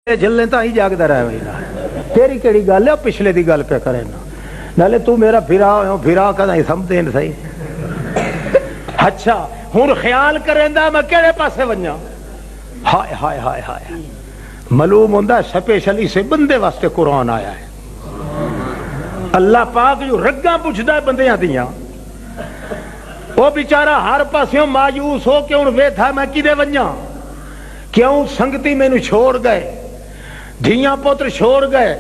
جلنے تا ہی جاگدا رہے ویلا تیری کیڑی گل ہے پچھلے دی گل پہ کرے نا نالے تو میرا پھرا کدا سمجھے نہیں صحیح اچھا ہن خیال کریندا میں کیڑے پاسے ونجاں ہائے ہائے ہائے ہائے معلوم ہوندا سپیشلی سے بندے واسطے قرآن آیا ہے اللہ پاک جو رگاں پوچھدا ہے بندیاں دیاں وہ بیچارہ ہر پاسوں مایوس ہو کے ہن ویٹھا میں کدے ونجاں کیوں سنگتی مینوں چھوڑ گئے دھیاں پتر چھوڑ گئے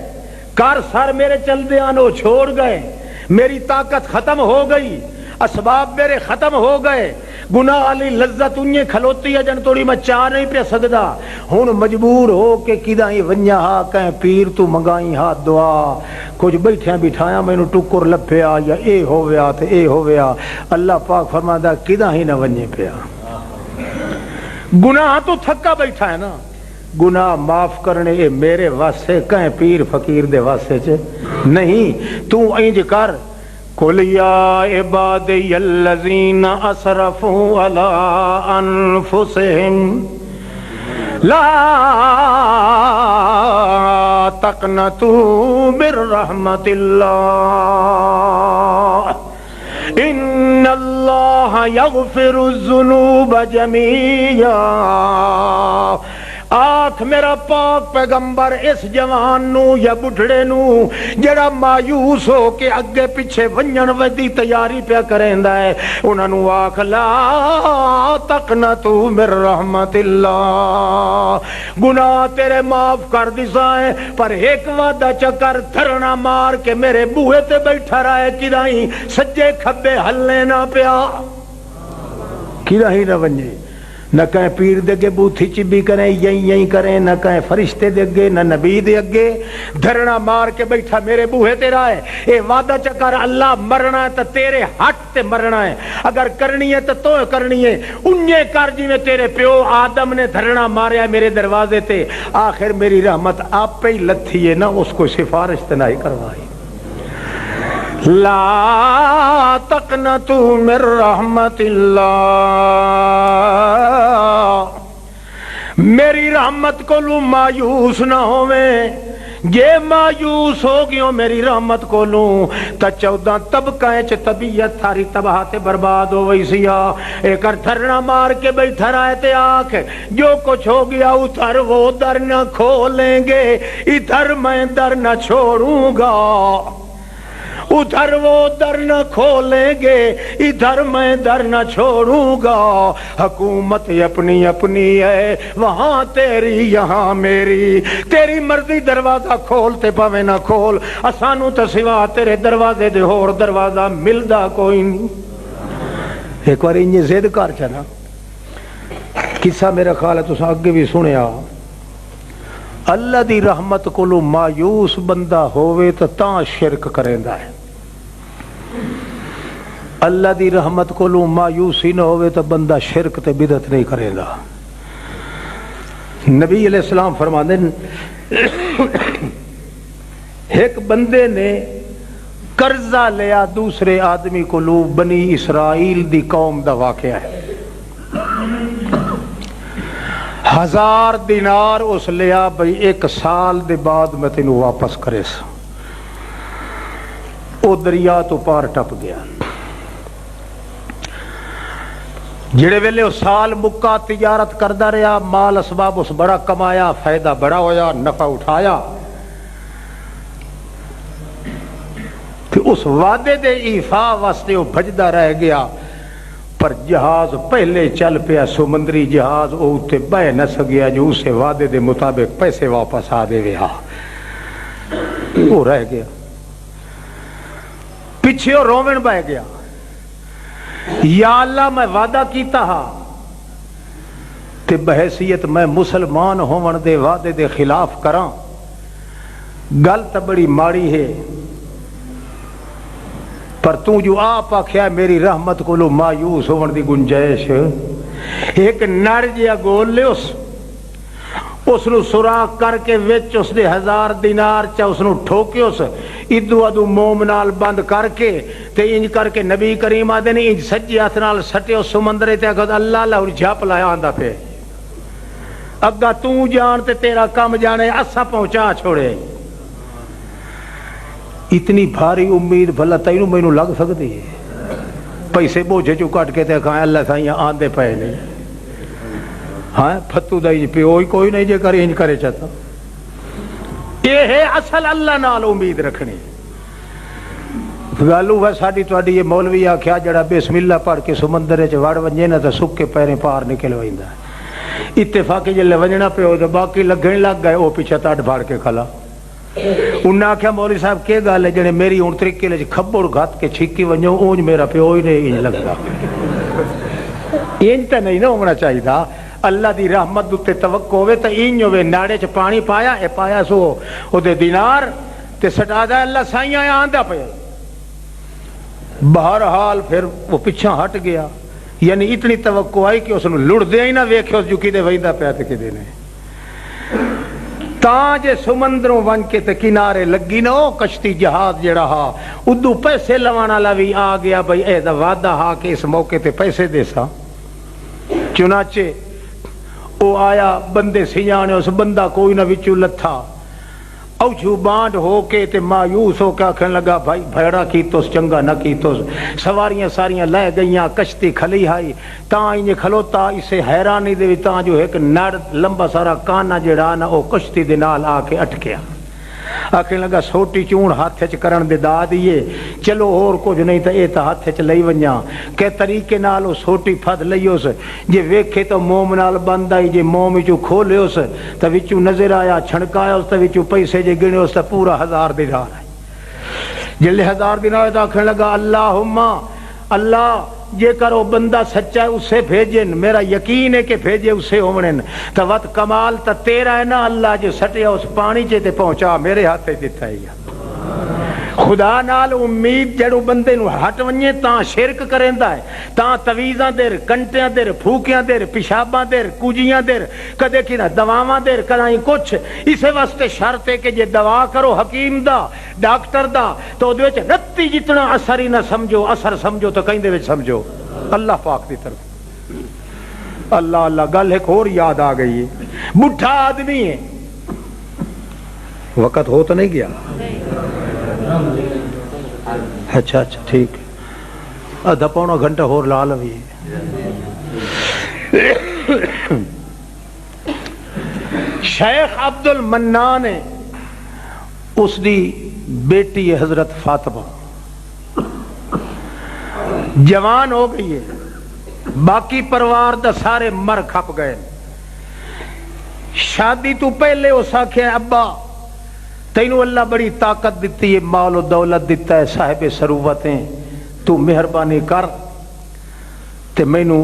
کار سر میرے چل دیانو چھوڑ گئے میری طاقت ختم ہو گئی اسباب میرے ختم ہو گئے گناہ علی لذت انہیں کھلوتی ہے جن توڑی میں چاہ نہیں پہ سکدا ہن مجبور ہو کہ کداں ونجا ہا کہیں پیر تو منگائی ہا دعا کچھ بیٹھیاں بٹھایا مینوں ٹکر لپیا یا اے ہویا تے اے ہویا اللہ پاک فرماتا کداں ہی نہ ونجے پیا گناہ تو تھکا بیٹھا ہے نا گناہ معاف کرنے اے میرے واسطے کہیں پیر فقیر دے واسطے چے نہیں تو اینج کر قل یا عبادی الذین اسرفوا علی انفسہم لا تقنطوا من رحمت اللہ ان اللہ یغفر الذنوب جمیعا آنکھ میرا پاک پیغمبر اس جوان نو یا بڑھڑے نو جڑا مایوس ہو کے اگے پیچھے ونجن ودی تیاری پیا کریندا ہے انہاں نو آکھ لا تقنطوا من رحمت اللہ گناہ تیرے معاف کر دیسائیں پر ایک وعدہ چکر دھرنا مار کے میرے بوہے تے بیٹھا رہے کدائیں سجے کھبے ہلنے نہ پیا کدائیں نہ ونجے نہ کہیں پیر دے گے بوتھی چبی کریں یہیں کریں نہ کہیں فرشتے دے گے نہ نبی دے گے دھرنا مار کے بیٹھا میرے بوہے تیرا ہے اے وعدہ چکر اللہ مرنا ہے تو تیرے ہٹ تے مرنا ہے اگر کرنی ہے تو کرنی ہے انہیں کر جی میں تیرے پیو آدم نے دھرنا ماریا میرے دروازے تے آخر میری رحمت آپ پہ ہی لتھی ہے نہ اس کو سفارش تے نہ ہی کروائی لا تقنطوا من رحمت اللہ میری رحمت کو لوں مایوس نہ ہوئے یہ مایوس ہو گیوں میری رحمت کو لوں تا 14 طبقہ چ طبیعت تھاری تباہ تے برباد ہو وئی سیا ایک دھرنا مار کے بیٹھا رہے تے آنکھ جو کچھ ہو گیا ادھر وہ در نہ کھولیں گے ادھر میں در نہ چھوڑوں گا ادھر وہ در نہ کھولیں گے ادھر میں در نہ چھوڑوں گا حکومت اپنی اپنی ہے وہاں تیری یہاں میری تیری مرضی دروازہ کھولتے پاوے نہ کھول اسانو تو سوا تیرے دروازے دے ہور دروازہ ملدا کوئی نہیں ایک بار انجے زید کر چنا قصہ میرا خیال ہے تساں اگے بھی سنیا اللہ دی رحمت کو لو مایوس بندہ ہوئے تو تاں شرک کریندا ہے اللہ دی رحمت کو لو مایوسی نہ ہوئے تو بندہ شرک تے بدعت نہیں کریندا نبی علیہ السلام فرماندے ایک بندے نے قرضہ لیا دوسرے آدمی کو لو بنی اسرائیل دی قوم دا واقعہ ہے 1000 دینار اس لیا بھئی 1 سال دے بعد میں تینوں واپس کرے سا او دریا تو پار ٹپ گیا جڑے ویلے اس سال مکہ تجارت کردہ رہا مال اسباب اس بڑا کمایا فائدہ بڑا ہویا نفع اٹھایا کہ اس وعدے دے ایفا واسطے وہ بھجدہ رہ گیا پر جہاز پہلے چل پیا سمندری جہاز او تے بہ نہ سگیا جو اسے وعدے دے مطابق پیسے واپس آ دے ویا وہ رہ گیا پیچھے رومن بہ گیا یا اللہ میں وعدہ کیتا ہا تے بحیثیت میں مسلمان ہون دے وعدے دے خلاف کراں گل تے بڑی ماڑی ہے پر تو جو آپ آکھیا میری رحمت کو لو مایوس ہون دی گنجائش ایک نر جیا گول لے اس نو سوراخ کر کے وچ اس دے 1000 دینار چا اس نو ٹھوکے اس ادو ادو موم نال بند کر کے تے انج کر کے نبی کریم آدھے نے انج سجی ہاتھ نال سٹے اس سمندرے تے اللہ اللہ اور جھپ لایا آندا پہ اگا تو جان تے تیرا کم جانے اسا پہنچا چھوڑے. اتنی بھاری امید بھلا تینوں مینوں لگ سکتی ہے؟ پیسے بوجھے چو کٹ کے تے کھائیں اللہ سائیں آندے پے نہیں. ہاں پھتو دا انج پیو ہی کوئی نہیں جے کرے انج کرے چاہتا. یہ ہے اصل اللہ نال امید رکھنی. گالو ہے ساڈی تواڈی یہ مولوی آکھیا جڑا بسم اللہ پڑھ کے سمندر وچ وڑ ونجے نا تے سکے پیریں پار نکل ویندا. اتفاقی جلے ونجنا پیو تے باقی لگن لگ گئے او پیچھے تڑ پھاڑ کے کھلا. انہاں آکھیا مولوی صاحب کے گل ہے جڑے میری ہن طریقے وچ کھبڑ گھت کے چھکی ونجو اونج میرا پیو ہی نہیں انج لگدا. انج تے نہیں نہ ہونا چاہیے. اللہ دی رحمت تے توقع ہوے تے اینج ہوے ناڑے چ پانی پایا اے پایا سو او دے دینار تے سٹا دا اللہ سائیں آندا پیا. بہرحال پھر وہ پیچھا ہٹ گیا. یعنی اتنی توقع آئی کہ اس نے لڑ دیا ہی نہ ویکھے اس جو کدے ویندا پیا تے کدے نہیں. تاں جے سمندروں ون کے تے کنارے لگی نہ او کشتی جہاز جڑا ہا ادو پیسے لوان والا بھی آ گیا بھئی اے دا وعدہ ہا کہ اس موقع تے پیسے دے سا. چنانچہ او آیا بندے سیانے اس بندہ کوئی نہ وچوں لتھا اوچھو بانڈ ہو کے تے مایوس ہو کے آکھن لگا بھائی بھیڑا کیتوس چنگا نہ کیتوس. سواریاں ساریاں لے گئیاں کشتی کھلی آئی تاں انہیں کھلوتا اسے حیرانی دے تاں جو ایک نڑ لمبا سارا کانا جڑا نا او کشتی دے نال آ کے اٹکیا. آکھن لگا سوٹی چون ہاتھ چ کرن دے دا دیے چلو اور کچھ نہیں تے اے تا ہاتھ چ لئی ونجاں کہ طریقے نال او سوٹی پھد لئیوس. جے ویکھے تو موم نال بند آئی جے موم وچوں کھولیوس تے وچوں نظر آیا چھڑکایا اس تے وچوں پیسے جے گنے اس تے پورا 1000 دینار ہے. جلے 1000 دینار تے آکھن لگا اللہم اللہ جے کرو بندہ سچا ہے اسے بھیجن میرا یقین ہے کہ بھیجے اسے ہومنن تو وقت کمال تا تیرا ہے نا اللہ جو سٹیا اس پانی چے پہنچا میرے ہاتھ دیتا ہے. خدا نال امید جڑو بندے نو ہٹ ونجے تاں شرک کریندا ہے تاں تویزاں دیر کنٹیاں دیر پھوکیاں دیر پیشاباں دیر کجیاں دیر کدے کی نہ دواواں دیر کدائیں کچھ. اسے واسطے شرط ہے کہ جے دوا کرو حکیم دا ڈاکٹر دا تو دے وچ رتی جتنا اثر ہی نہ سمجھو اثر سمجھو تو کہیں دے وچ سمجھو اللہ پاک دی طرف. اللہ اللہ گل ایک اور یاد آ گئی ہے. بڈھا آدمی ہے وقت ہو تو نہیں گیا. اچھا اچھا ٹھیک آدھا پونا گھنٹہ اور لا لوی. شیخ عبد المنان اس دی بیٹی حضرت فاطمہ جوان ہو گئی ہے. باقی پروار دا سارے مر کھپ گئے. شادی تو پہلے اس آکھے ابا تینوں اللہ بڑی طاقت دیتی ہے مال و دولت دیتا ہے صاحب ثروتیں تو مہربانی کر تے مینوں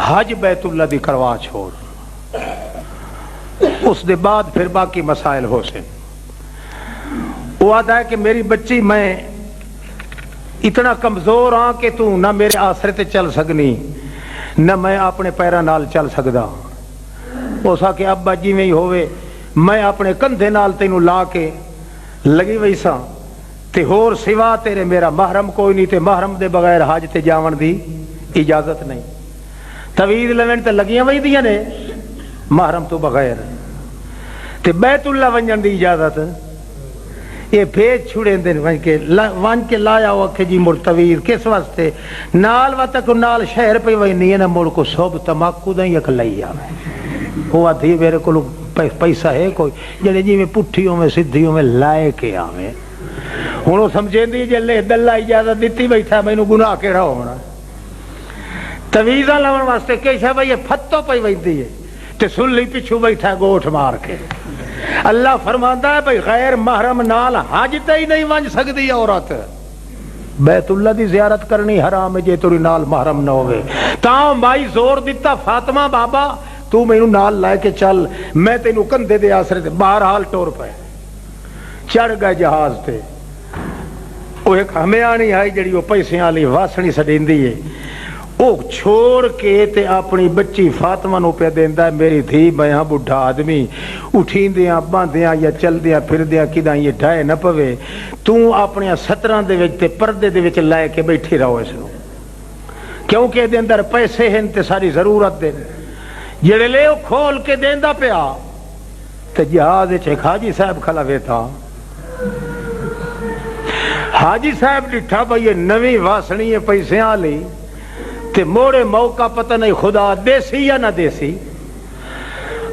حج بیت اللہ دی کروا چھوڑ. اس دے بعد پھر باقی مسائل ہو سے. وہ آتا ہے کہ میری بچی میں اتنا کمزور ہاں کہ تو نہ میرے آسرے تے چل سکنی نہ میں اپنے پیراں نال چل سکدا. اس آ کے ابا جی میں ہی ہوئے میں اپنے کندھے نال تینوں لا کے لگی ویسا تے ہور سوا تیرے میرا محرم کوئی نہیں تے محرم دے بغیر حج تے جاون دی اجازت نہیں. توید لوین تے لگیاں وئی دیاں نے محرم تو بغیر تے بیت اللہ ونجن دی اجازت یہ بھیج چھڑے دن ون کے لایا ہوا کہ جی مڑ توید کس واسطے نال وطک نال شہر پہ وئی نہیں ہے نا مڑ کو صوب تماکو دیں یک لئی آوے. ہوا تھی میرے کو پیسہ ہے کوئی جڑے جی میں پٹھیوں میں سدھیوں میں لائے کے آویں ہوں وہ سمجھیں دی جلے دلہ اجازت دیتی بیٹھا مینوں گناہ کیڑا ہونا. تویزاں لون واسطے کیسا بھئی پھتو پئی ویندی ہے تے سلی پچھو بیٹھا گوٹھ مار کے. اللہ فرماندا ہے بھئی غیر محرم نال حج تے ہی نہیں ونج سکدی عورت. بیت اللہ دی زیارت کرنی حرام ہے جے تیری نال محرم نہ ہوئے. تاں مائی زور دیتا فاطمہ بابا تو مینوں نال لائے کے چل میں تینوں کندھے دے آسرے تے بہرحال ٹور پے چڑھ گئے جہاز تے. وہ ایک ہمیں آنی آئی جڑی وہ پیسے والی واسنی سڈیندی ہے وہ چھوڑ کے تے اپنی بچی فاطمہ نو پہ دیندا ہے میری دھی میں ہاں بڈھا آدمی اٹھیندیاں باندیاں یا چلدیاں پھردیاں کداں یہ ڈھائے نہ پوے تو اپنے ستراں دے وچ تے پردے دے وچ لائے کے بیٹھی رہو اس نو کیونکہ دے اندر پیسے ہیں تے ساری ضرورت دے جڑے لے کھول کے دیندا پیا تے جہاز وچ حاجی صاحب کھلا ویٹھا. حاجی صاحب ڈٹھا بھئی یہ نویں واسنی ہے پیسے والی تے موڑے موقع پتہ نہیں خدا دیسی یا نہ دیسی.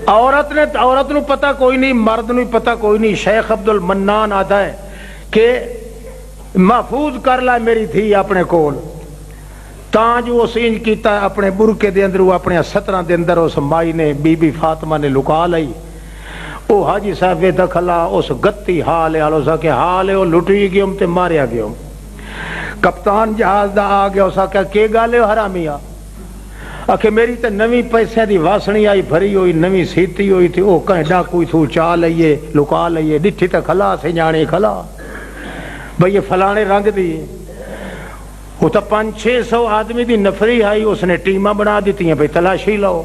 عورت نو پتہ کوئی نہیں، مرد نو پتہ کوئی نہیں. شیخ عبد المنان آتا ہے کہ محفوظ کر لا میری تھی اپنے کول، تاں جو اس انج کیتا ہے اپنے برکے دے اندر، اپنے سترہ دے اندر اس مائی نے بی بی فاطمہ نے لکا لئی. او حاجی صاحب وے دکھلا اس گتی حال ہے اسا کہ حال ہے وہ لٹی گیوم تے ماریا گیوم. کپتان جہاز دا آ گیا اسا کہ گل ہے حرامیا کہ میری تے نویں پیسے دی واسنی آئی بھری ہوئی نویں سیتی ہوئی تھی، او کہیں ڈاکو تھو چا لئیے لکا لئیے ڈٹھی تے کھلا سے جانے کھلا بھئی یہ فلانے رنگ دی. وہ تو 500-600 آدمی دی نفری آئی، اس نے ٹیمہ بنا دیتی ہیں بھئی تلاشی لو.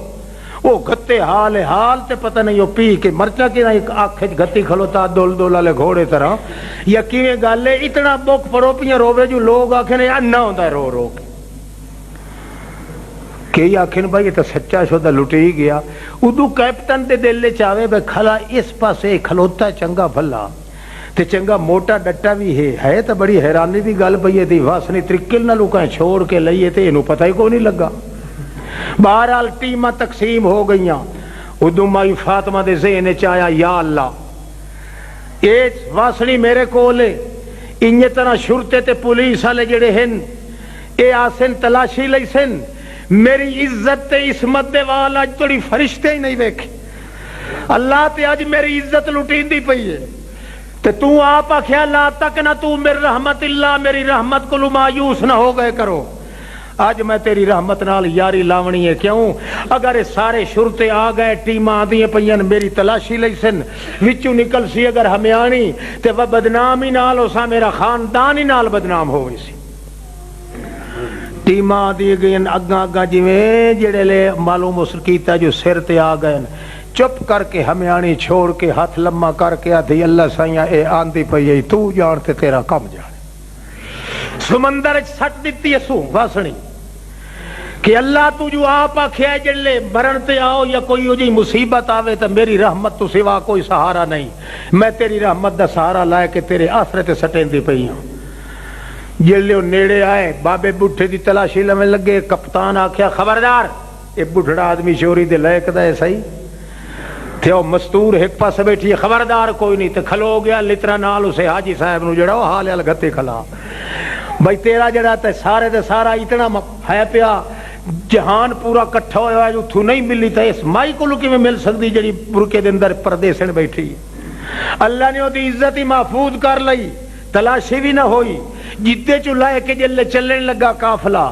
وہ گھتے حال ہے حال تے پتہ نہیں وہ پی کے مرچا کی نہ ایک آنکھ گھتی کھلوتا دول دولالے گھوڑے طرح یا کیویں گل ہے. اتنا بک پڑو پیاں رووے جو لوگ آکھنے انا ہوندا ہے رو رو کے کئی آکھن بھائی یہ تو سچا شدہ لٹی ہی گیا. ادو کیپٹن دے دل لے چاہوے بے کھلا اس پاسے کھلوتا چنگا بھلا تے چنگا موٹا ڈٹا بھی ہے تو بڑی حیرانی دی گل پئی دی واسنی ترکل نہ لوکاں چھوڑ کے لئیے تے انہوں پتہ ہی کوئی نہیں لگا. بہرحال ٹیمہ تقسیم ہو گئیاں. ادو مائی فاطمہ دے ذہن چایا یا اللہ اے واسنی میرے کولے انہی طرح شرطے تے پولیس والے جڑے ہیں اے آسن تلاشی لئی سن میری عزت تے عصمت دے وال اج توڑی فرشتے ہی نہیں دیکھے. اللہ تے اج میری عزت لٹین دی پئی ہے تے تو آپ آکھیا لا تک نہ تو میری رحمت اللہ میری رحمت کو مایوس نہ ہو گئے کرو. آج میں تیری رحمت نال یاری لاونی ہے. کیوں اگر سارے شرطے آ گئے ٹیمہ آدھی پئین میری تلاشی لئی سن وچوں نکل سی اگر ہمیں آنی تے وہ بدنامی نال اسا میرا خاندان ہی نال بدنام ہوئی سی. ٹیمہ آدھی گئیں اگاں اگاں جویں جڑے لے معلوم اس کیتا جو سر تے آ گئے چپ کر کے ہمیں آنی چھوڑ کے ہاتھ لمحہ کر کے آدھی اللہ سائیاں اے آندھی پئی تو جانتے تیرا کم جانے. سمندر سٹ دیتی ہے سو واسنی کہ اللہ تو جو آپ آکھیا جلے مرن تے آؤ یا کوئی ہو جی مصیبت آوے تو میری رحمت تو سوا کوئی سہارا نہیں. میں تیری رحمت دا سہارا لائے کے تیرے آسرے تے سٹین دی پئی ہوں. جلے وہ نیڑے آئے بابے بٹھے دی تلاشی لمن لگے. کپتان آکھیا خبردار اے بٹھڑا آدمی چوری دے لائق دا ہے صحیح تھے وہ مستور ایک پاس بیٹھی ہے خبردار کوئی نہیں تے کھلو گیا لترا نال اسے حاجی صاحب نو جڑا وہ حال ہے گتے کھلا. بھائی تیرا جڑا تے سارے دے سارا اتنا ہے پیا جہان پورا کٹھا ہویا ہے جو تو نہیں ملی تے اس مائی کو لکی میں مل سکتی جڑی برکے دے اندر پردے سن بیٹھی. اللہ نے وہ دی عزت ہی محفوظ کر لئی تلاشی بھی نہ ہوئی. جتے چو لائے کے جلے چلن لگا قافلہ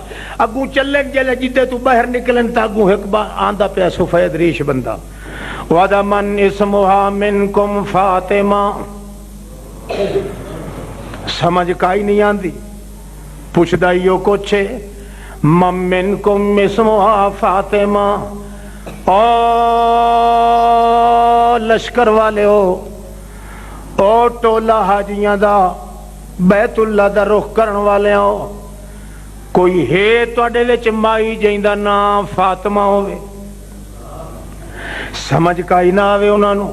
اگو چلن جلے جتے تو باہر نکلن تا اگو ایک بار آندہ پہ سفید ریش بندہ وَدَمَنْ اسْمُهَا مِنْكُمْ فَاطِمَةً. سمجھ کائی نہیں آندی پوچھ دائیو کچھے مَمْ مِنْكُمْ اسْمُهَا فَاطِمَةً. او لشکر والے او ٹولا حاجیاں دا بیت اللہ دا رخ کرن والے ہو کوئی ہے توڑے وچ مائی جائندہ نام فاطمہ ہوئے. سمجھ کائی نہ آوے انہاں نو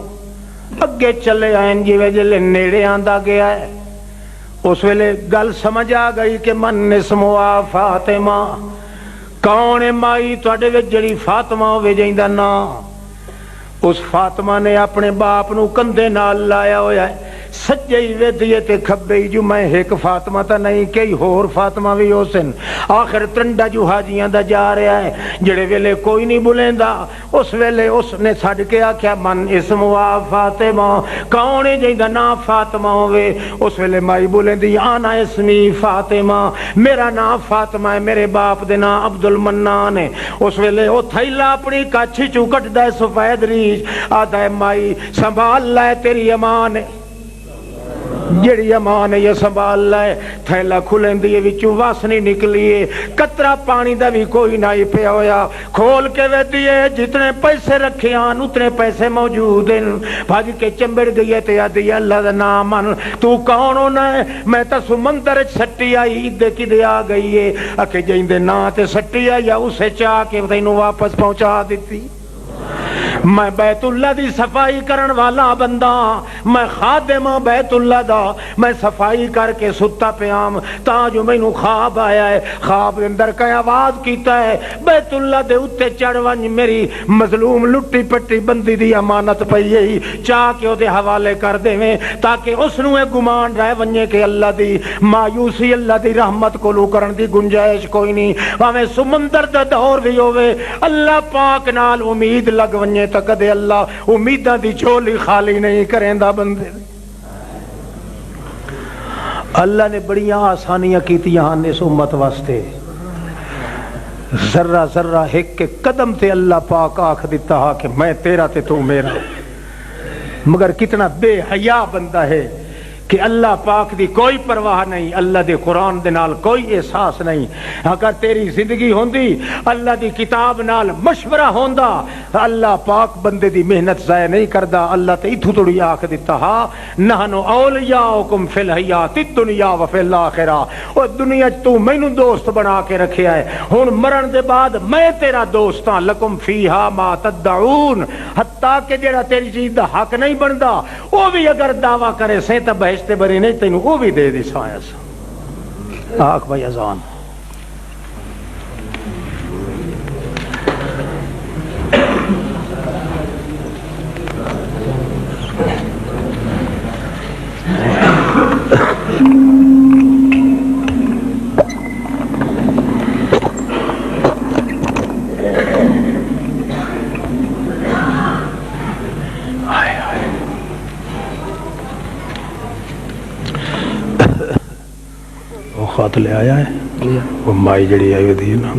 اگے چلے آئیں جیوے جلے نیڑے آندہ گیا ہے. اس ویلے گل سمجھ آ گئی کہ من اسمہا فاطمہ کون مائی توڑے وچ جڑی فاطمہ ہوئے جائندہ نام. اس فاطمہ نے اپنے باپ نو کندھے نال لایا ہویا ہے سجے ہی ویدیے تے کھبے ہی جو میں ایک فاطمہ تا نہیں کئی ہور فاطمہ بھی ہو سن. آخر ترنڈا جو حاجیاں دا جا رہا ہے جڑے ویلے کوئی نہیں بلین دا اس ویلے اس نے سڑ کے آکھیا من اسمہا فاطمہ کون جائندہ نام فاطمہ ہوئے. اس ویلے مائی بولیں دی آنا اسمی فاطمہ میرا نام فاطمہ ہے میرے باپ دے نام عبد المنان ہے. اس ویلے وہ تھیلا اپنی کاچھی چوکٹ دے سفید ریش آدھا ہے مائی سنبھال لائے تیری امان ہے جڑی امان ہے یہ سنبھال لائے. تھیلا کھلیں دیئے وچوں واسنی نکلیے قطرہ پانی دا بھی کوئی نہ پیا ہویا. کھول کے وے دیئے جتنے پیسے رکھے آن اتنے پیسے موجود ہیں. بھاج کے چمبڑ گئے تے آدھی اللہ دا نام من تو کون ہونا ہے میں تا سمندر سٹی آئی ادھے کدے آ گئی ہے اکھے جائیں دے نا تے سٹی آئی یا اسے چاہ کے تینوں واپس پہنچا دیتی. میں بیت اللہ دی صفائی کرن والا بندہ، میں خادم ہاں بیت اللہ دا، میں صفائی کر کے ستا پیام تاں جو مینوں خواب آیا ہے، خواب دے اندر کہیں آواز کیتا ہے بیت اللہ دے اتے چڑھ ونج، میری مظلوم لٹی پٹی بندی دی امانت پئی ہے، چاہ کے او دے حوالے کر دیویں تاکہ اس نوں گمان رہ ونجے کہ اللہ دی مایوسی، اللہ دی رحمت کو لو کرن دی گنجائش کوئی نہیں، بھاویں سمندر دا دور بھی ہوے اللہ پاک نال امید لگ ونجے تک دے اللہ امیداں دی جھولی خالی نہیں کریندا بندے۔ اللہ نے بڑیاں آسانیاں کیتیاں ہن اس امت واسطے، ذرہ ذرہ ایک کے قدم تے اللہ پاک آکھ دیتا ہا کہ میں تیرا تے تو میرا، مگر کتنا بے حیا بندہ ہے کہ اللہ پاک دی کوئی پرواہ نہیں، اللہ دے قرآن دے نال کوئی احساس نہیں۔ اگر تیری زندگی ہوندی اللہ دی کتاب نال مشورہ ہوندا، اللہ پاک بندے دی محنت ضائع نہیں کردا۔ اللہ تے اتھو توڑی آکھ دیتا ہا نحنو اولیاؤکم فی الحیات الدنیا وفی الاخرہ، او دنیا تو مینوں دوست بنا کے رکھیا ہے، ہن مرن دے بعد میں تیرا دوست ہاں، لکم فیہا ما تدعون، حتیٰ کہ جڑا تیری چیز دا حق نہیں بندا وہ بھی اگر دعویٰ کرے سے تب بہشتے بری نہیں تینوں وہ بھی دے دی سایس۔ آکھ بھائی اذان۔ خط لے آیا ہے وہ مائی جڑی آئی ہوئی ہے نا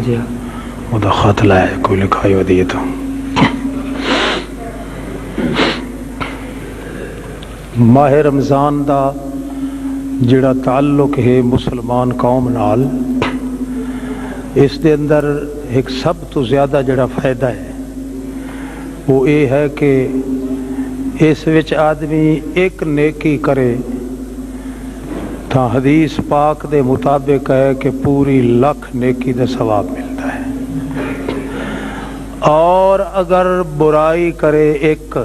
وہ دا خط لایا ہے، کوئی لکھائی ہوئی ہے تو ماہ رمضان دا جڑا تعلق ہے مسلمان قوم نال، اس دے اندر ایک سب تو زیادہ جڑا فائدہ ہے وہ یہ ہے کہ اس وچ آدمی ایک نیکی کرے حدیث پاک دے مطابق ہے کہ پوری لکھ نیکی دا ثواب ملتا ہے، اور اگر برائی کرے ایک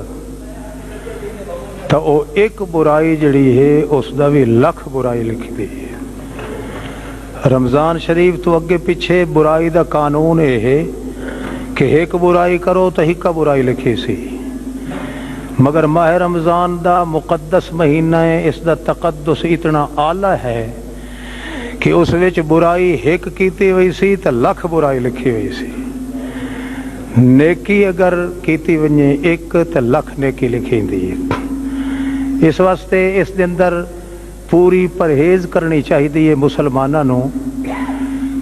تو وہ ایک برائی جڑی ہے اس دا بھی لکھ برائی لکھی دی ہے۔ رمضان شریف تو اگے پیچھے برائی دا قانون یہ ہے کہ ایک برائی کرو تو ایک برائی لکھی سی، مگر ماہ رمضان دا مقدس مہینہ ہے، اس دا تقدس اتنا اعلیٰ ہے کہ اس وچ برائی ایک کیتی ہوئی سی تو لکھ برائی لکھی ہوئی سی، نیکی اگر کیتی ونجے ایک تو لکھ نیکی لکھی دی ہے۔ اس واسطے اس دے اندر پوری پرہیز کرنی چاہیے مسلمانوں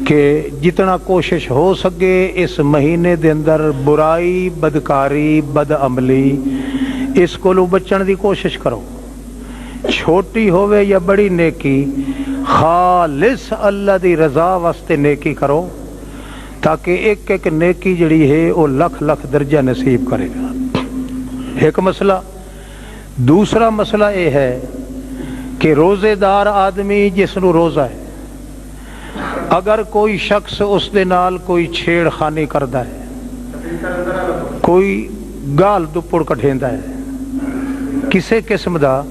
کہ جتنا کوشش ہو سکے اس مہینے دے اندر برائی، بدکاری، بد عملی اس کو بچن دی کوشش کرو، چھوٹی ہوئے یا بڑی نیکی خالص اللہ دی رضا واسطے نیکی کرو تاکہ ایک ایک نیکی جڑی ہے وہ لکھ لکھ درجہ نصیب کرے گا۔ ایک مسئلہ۔ دوسرا مسئلہ یہ ہے کہ روزے دار آدمی جس نو روزہ ہے اگر کوئی شخص اس دے نال کوئی چھیڑ خانی کردا ہے، کوئی گال دپڑ کٹھیندا ہے کسے قسم دا،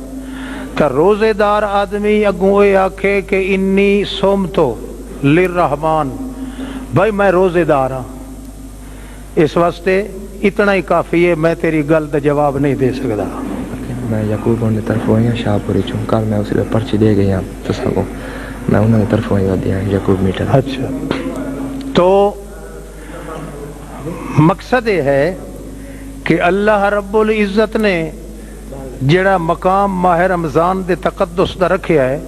تا روزے دار آدمی اگوں یہ آکھے کہ انی صومتو للرحمن، بھائی میں روزے دار ہاں، اس واسطے اتنا ہی کافی ہے، میں تیری گل دا جواب نہیں دے سکتا۔ میں یعقوب انہوں نے طرف ہوئی ہوں شاہ پوری چون، کل میں اسی پرچی دے گئی ہوں تو سکوں میں انہوں نے طرف ہوئی دیا یعقوب میٹر۔ اچھا، تو مقصد یہ ہے کہ اللہ رب العزت نے جڑا مقام ماہ رمضان دے تقدس دا رکھیا ہے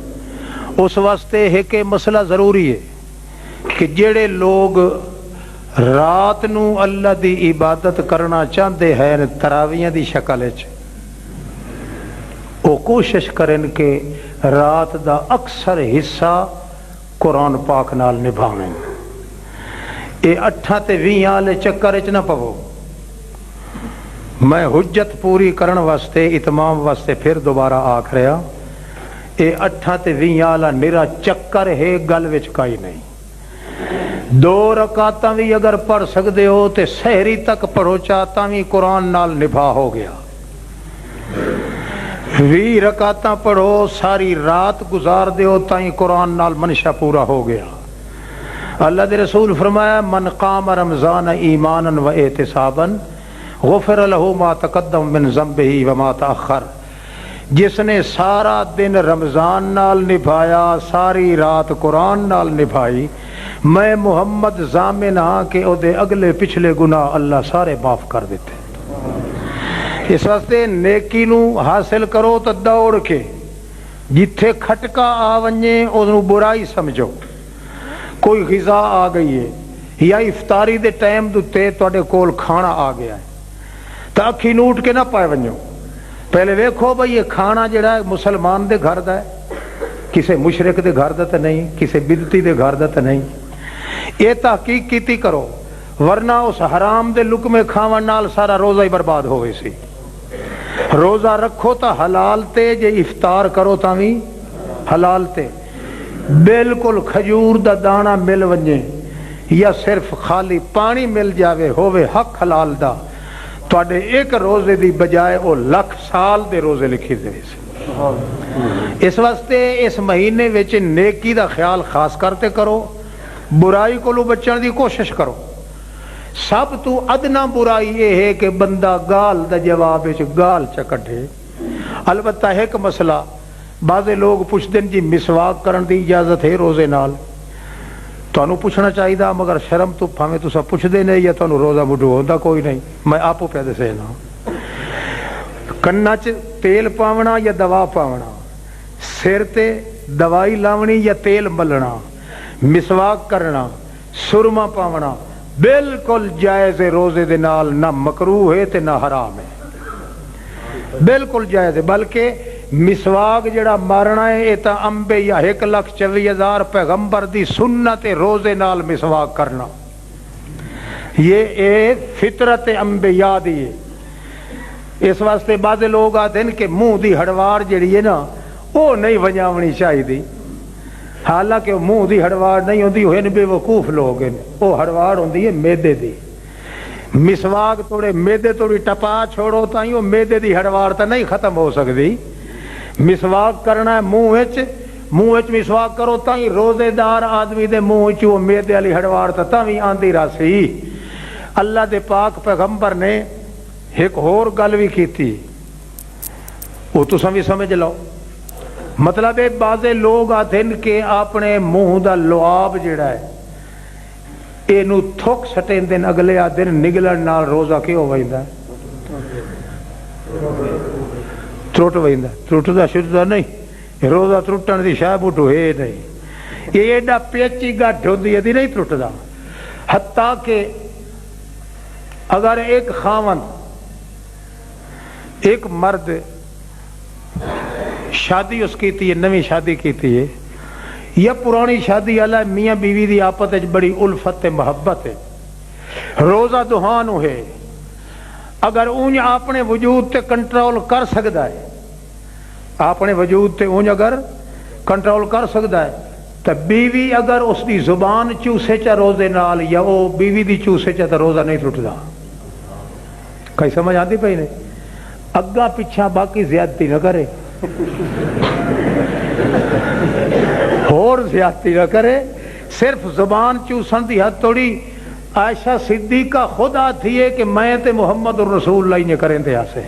اس واسطے ہے کہ مسئلہ ضروری ہے کہ جڑے لوگ رات نو اللہ دی عبادت کرنا چاہتے ہیں تراویح دی شکل وچ، وہ کوشش کرن کہ رات دا اکثر حصہ قرآن پاک نال نبھاویں، اے 8 تے 20 والے چکر وچ نہ پو۔ میں حجت پوری کرن واسطے اتمام واسطے پھر دوبارہ آکھ رہا، اے 8 تے 20 والا نرا چکر ہے، گل وچ کائی نہیں۔ دو رکعتاں بھی اگر پڑھ سکتے ہو تے سحری تک پڑھو چاہتا بھی قرآن نال نبھا ہو گیا 20 رکعتاں پڑھو ساری رات گزار دیو تائیں قرآن نال منشا پورا ہو گیا اللہ دے رسول فرمایا من قام رمضان ایمانا و احتسابا غفر له ما تقدم من ذنبه وما تأخر جس نے سارا دن رمضان نال نبھایا ساری رات قرآن نال نبھائی میں محمد ضامن ہاں کہ او دے اگلے پچھلے گناہ اللہ سارے معاف کر دیتے اس واسطے نیکی نو حاصل کرو تو دوڑ کے جتھے کھٹکا آ ونجے اونوں برائی سمجھو کوئی غذا آ گئی ہے یا افطاری دے ٹائم دے تواڈے کول کھانا آ گیا ہے تو اکھی نوٹ کے نہ پائے ونجو پہلے ویکھو بھئی یہ کھانا جڑا ہے مسلمان دے گھر دا ہے کسے مشرک دے گھر دا تے نہیں کسے بدعتی دے گھر دا تے نہیں یہ تحقیق کیتی کرو ورنہ اس حرام دے لقمے کھاون نال سارا روزہ ہی برباد ہوئے سی روزہ رکھو تا حلال تے جے افطار کرو تا بھی حلال تے بالکل کھجور دا دانا مل ونجے یا صرف خالی پانی مل جاوے ہووے حق حلال دا تواڈے ایک روزے دی بجائے او لکھ سال دے روزے لکھی دے اس واسطے اس مہینے وچ نیکی دا خیال خاص کرتے کرو برائی کو بچن دی کوشش کرو سب تو ادنا برائی یہ ہے کہ بندہ گال دا جواب گال چکڑے البتہ ایک مسئلہ بعض لوگ پوچھتے ہیں جی مسواک کرن دی اجازت ہے روزے نال تانوں پوچھنا چاہیے مگر شرم تو پھاویں تساں پوچھدے نہیں یا تانوں روزہ مڈو ہوندا کوئی نہیں میں آپو پہ دسے نا کنا چ تیل پاونا یا دوا پاونا سر تے دوائی لاونی یا تیل ملنا مسواک کرنا سرما پاونا بالکل جائز ہے روزے دے نال نہ مکروہ ہے تے نہ حرام ہے بالکل جائز ہے بلکہ مسواک جڑا مارنا ہے یہ تا انبیاء 1,24,000 پیغمبر دی سنت روزے نال مسواک کرنا یہ فطرت انبیاء دی ہے اس واسطے بعض لوگ آتے ہیں کہ منہ دی ہڑوار جڑی ہے نا وہ نہیں ونجاونی چاہیے حالانکہ منہ دی ہڑوار نہیں ہوندی وہ بے وقوف لوگ ہیں وہ ہڑوار ہوندی ہے میدے دی مسواک توڑے میدے توڑی ٹپا چھوڑو تائیں وہ میدے دی ہڑوار تا نہیں ختم ہو سکتی مسواک کرنا ہے منہ مسواک کرو تائیں روزے دار آدمی دے منہ چ وہ میدے والی ہڑوار تا بھی آندی راسی اللہ دے پاک پیغمبر نے ایک اور گل بھی کیتی وہ تساں بھی سمجھ لو مطلب ہے بعض لوگ آتے ہیں کہ اپنے منہ دا لعاب جڑا ہے اینو تھوک سٹیں دن اگلے دن نگلن نال روزہ کیوں ویندا ترٹ ویندا ترٹدا شددا نہیں روزہ ترٹن دی شاہ بوٹو ہے نہیں یہ ایڈا پیچی گٹھ ہوندی ہے نہیں ترٹدا حتیٰ کہ اگر ایک خاوند ایک مرد شادی اس کی تھی نویں شادی کی تھی یا پرانی شادی والا میاں بیوی دی آپت بڑی الفت محبت ہے روزہ دہان ہے اگر اونج اپنے وجود تے کنٹرول کر سکتا ہے اپنے وجود تے اونج اگر کنٹرول کر سکتا ہے تو بیوی اگر اس دی زبان چوسے چا روزے نال یا وہ بیوی دی چوسے چا تو روزہ نہیں ٹوٹدا کئی سمجھ آتی پئی نے اگا پیچھا باقی زیادتی نہ کرے اور زیادتی نہ کرے صرف زبان چوسن دی حد توڑی عائشہ صدیقہ خود آتی ہے کہ میں تے محمد الرسول اللہ نے کریں تے آسے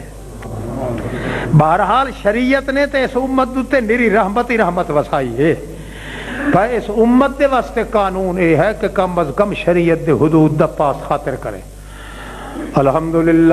بہرحال شریعت نے تے اس امت تے نری رحمت ہی رحمت وسائی ہے پر اس امت دے واسطے قانون یہ ہے کہ کم از کم شریعت دے حدود دا پاس خاطر کرے الحمدللہ